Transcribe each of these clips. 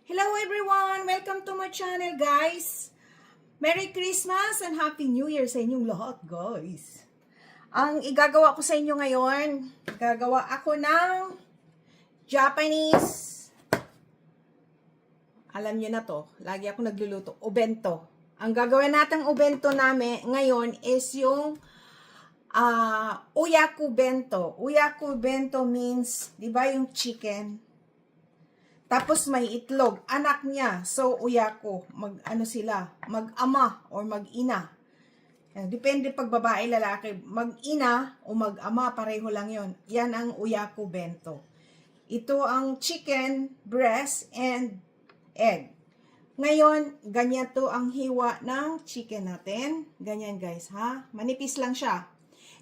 Hello everyone! Welcome to my channel guys! Merry Christmas and Happy New Year sa inyong lahat guys! Ang igagawa ko sa inyo ngayon, gagawa ako ng Japanese, alam niyo na to, lagi ako nagluluto, obento. Ang gagawin natin obento namin ngayon is yung uyaku bento. Uyaku bento means, di ba yung chicken? Tapos may itlog, anak niya. So, uyaku, mag-ano sila, mag-ama or mag-ina. Depende pag babae, lalaki. Mag-ina o mag-ama, pareho lang yon. Yan ang uyaku bento. Ito ang chicken, breast, and egg. Ngayon, ganyan to ang hiwa ng chicken natin. Ganyan guys, ha? Manipis lang siya.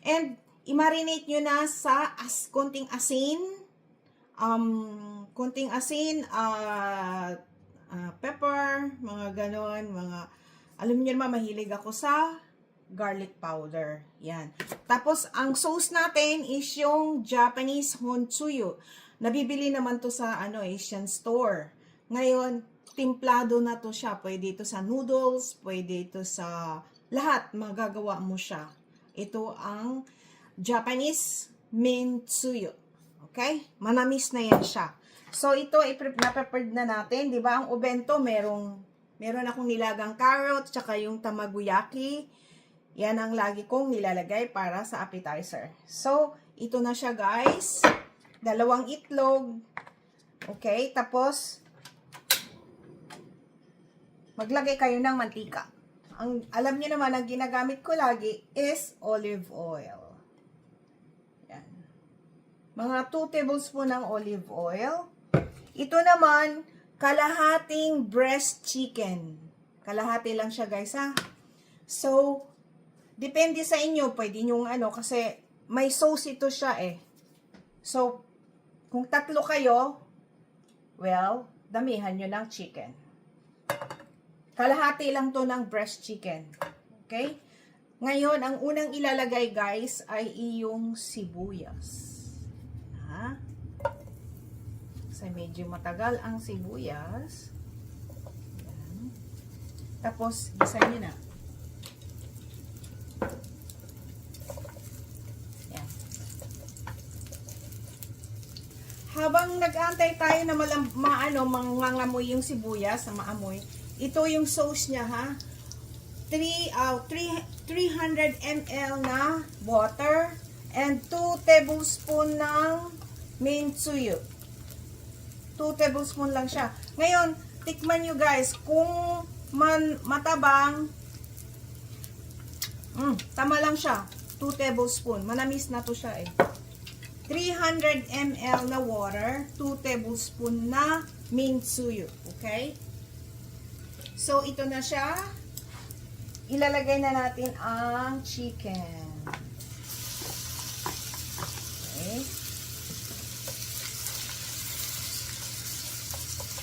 And, i-marinate nyo na sa konting asin, pepper, mga ganon, alam niyo naman, mahilig ako sa garlic powder. Yan. Tapos, ang sauce natin is yung Japanese Honsuyu. Nabibili naman to sa, Asian store. Ngayon, timplado na to siya. Pwede ito sa noodles, pwede ito sa lahat, magagawa mo siya. Ito ang Japanese Minsuyu. Okay? Manamis na yan siya. So, ito, na-prepared na natin. Di ba? Ang obento, meron akong nilagang carrot, tsaka yung tamaguyaki. Yan ang lagi kong nilalagay para sa appetizer. So, ito na siya, guys. 2 itlog. Okay? Tapos, maglagay kayo ng mantika. Alam niyo naman, ang ginagamit ko lagi is olive oil. Mga 2 tablespoon ng olive oil. Ito naman, kalahating breast chicken. Kalahati lang siya guys ha. So, depende sa inyo. Pwede nyo kasi may sauce ito siya eh. So, kung 3 kayo, well, damihan nyo ng chicken. Kalahati lang to ng breast chicken. Okay? Ngayon, ang unang ilalagay guys ay iyong sibuyas. Kasi medyo matagal ang sibuyas. Yan. Tapos, gisa nyo na. Yan. Habang nag-aantay tayo na mangangamoy yung sibuyas, na maamoy, ito yung sauce niya ha. 300 ml na water and 2 tablespoon ng Minsuyu. 2 tablespoon lang siya. Ngayon, tikman nyo guys, kung matabang, tama lang siya. 2 tablespoon. Manamis na to siya eh. 300 ml na water, 2 tablespoon na Minsuyu. Okay? So, ito na siya. Ilalagay na natin ang chicken. Okay?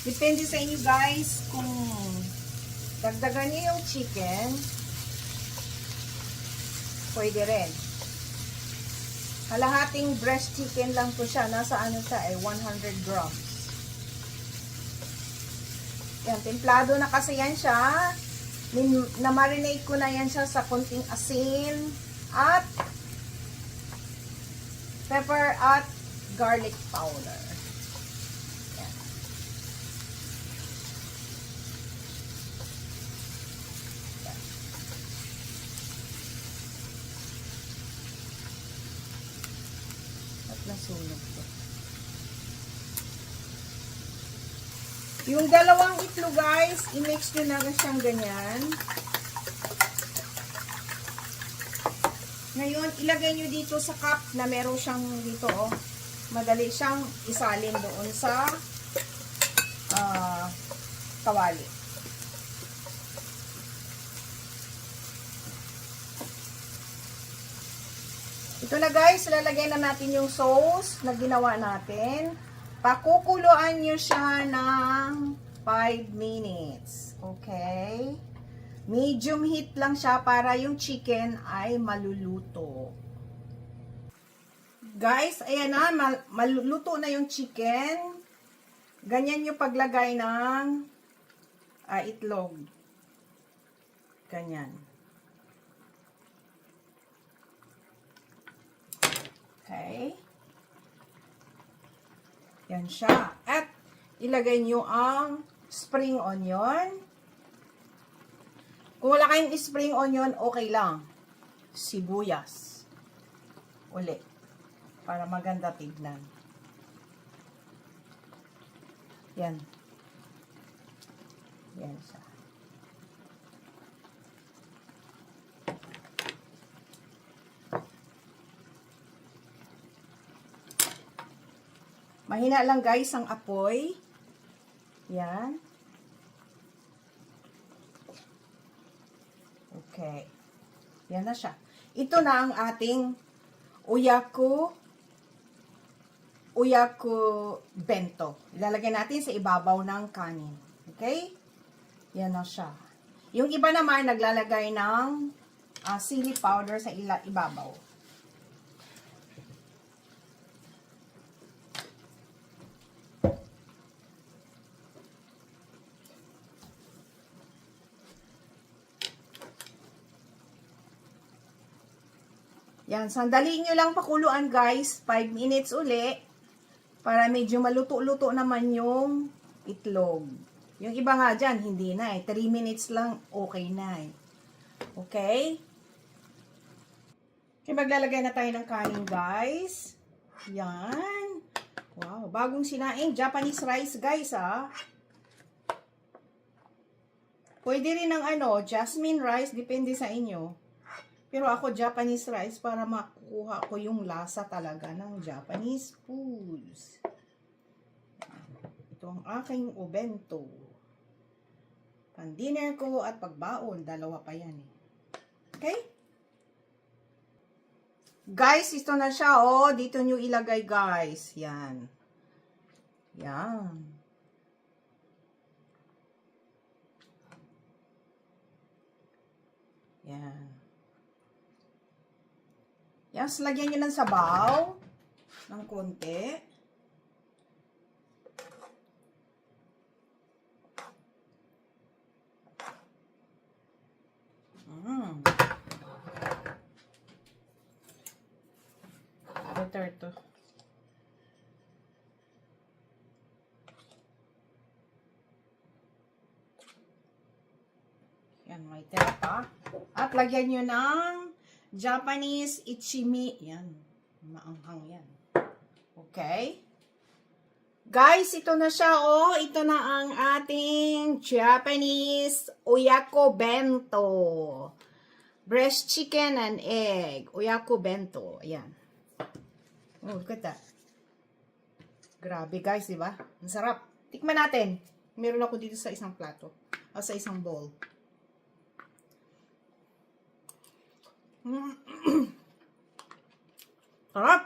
Depende sa inyo guys kung dagdagan niyo yung chicken, pwede rin. Kalahating breast chicken lang po siya. Nasa siya 100 grams. Yan, templado na kasi yan siya. Na-marinate ko na yan siya sa konting asin at pepper at garlic powder. Nasunog to. Yung 2 itlog guys, i-mix nyo na siyang ganyan. Ngayon, ilagay nyo dito sa cup na meron siyang dito oh. Madali siyang isalin doon sa kawali. Ito na guys, lalagay na natin yung sauce na ginawa natin. Pakukuluan nyo siya ng 5 minutes. Okay? Medium heat lang siya para yung chicken ay maluluto. Guys, ayan na, maluluto na yung chicken. Ganyan yung paglagay ng itlog. Ganyan. Okay. Yan siya. At ilagay nyo ang spring onion. Kung wala kayong spring onion, okay lang. Sibuyas. Uli. Para maganda tignan. Yan. Yan siya. Mahina lang guys ang apoy. Yan. Okay. Yan na siya. Ito na ang ating Uyako bento. Ilalagay natin sa ibabaw ng kanin. Okay? Yan na siya. Yung iba naman, naglalagay ng chili powder sa ibabaw. Yan, sandali nyo lang pakuluan guys. 5 minutes uli. Para medyo maluto-luto naman yung itlog. Yung iba nga dyan, hindi na eh. 3 minutes lang, okay na eh. Okay? Okay, maglalagay na tayo ng kanin guys. Yan. Wow, bagong sinaing Japanese rice guys ah. Pwede rin ng jasmine rice, depende sa inyo. Pero ako Japanese rice para makuha ko yung lasa talaga ng Japanese foods. Ito ang aking obento. Pan-dinner ko at pagbaon. Dalawa pa yan eh. Okay? Guys, ito na siya oh. Dito nyo ilagay guys. Yan. Yan. Yan. Yan, lagyan nyo ng sabaw ng konti. Better to. Yan, may tira pa. At lagyan nyo ng Japanese ichimi. Yan. Maanghang yan. Okay. Guys, ito na siya oh. Ito na ang ating Japanese Uyako bento. Breast chicken and egg. Uyako bento. Ayan. Oh, look at that. Grabe guys, di ba? Ang sarap. Tikman natin. Meron ako dito sa isang plato. O sa isang bowl. Sarap!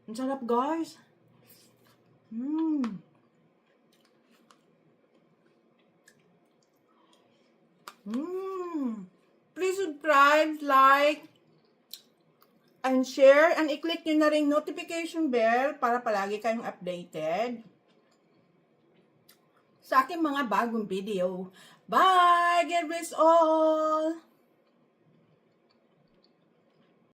Ang sarap, guys. Please subscribe, like, and share. And i-click nyo na rin notification bell para palagi kayong updated sa aking mga bagong video. Bye! God bless all!